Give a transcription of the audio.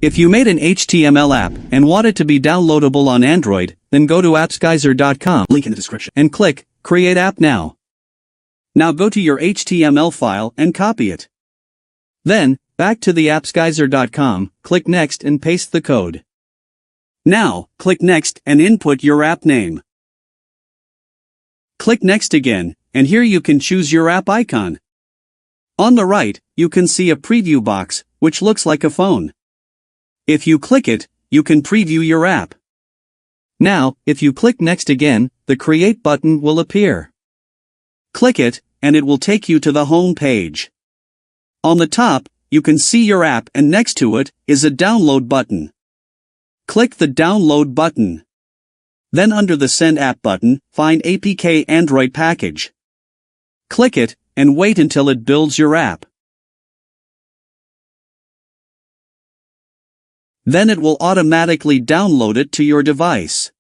If you made an HTML app and want it to be downloadable on Android, then go to AppsGeyser.com, link in the description, and click Create App Now. Now go to your HTML file and copy it. Then, back to the AppsGeyser.com, click Next and paste the code. Now, click Next and input your app name. Click Next again, and here you can choose your app icon. On the right, you can see a preview box, which looks like a phone. If you click it, you can preview your app. Now, if you click Next again, the Create button will appear. Click it, and it will take you to the home page. On the top, you can see your app, and next to it is a Download button. Click the Download button. Then under the Send App button, find APK Android package. Click it, and wait until it builds your app. Then it will automatically download it to your device.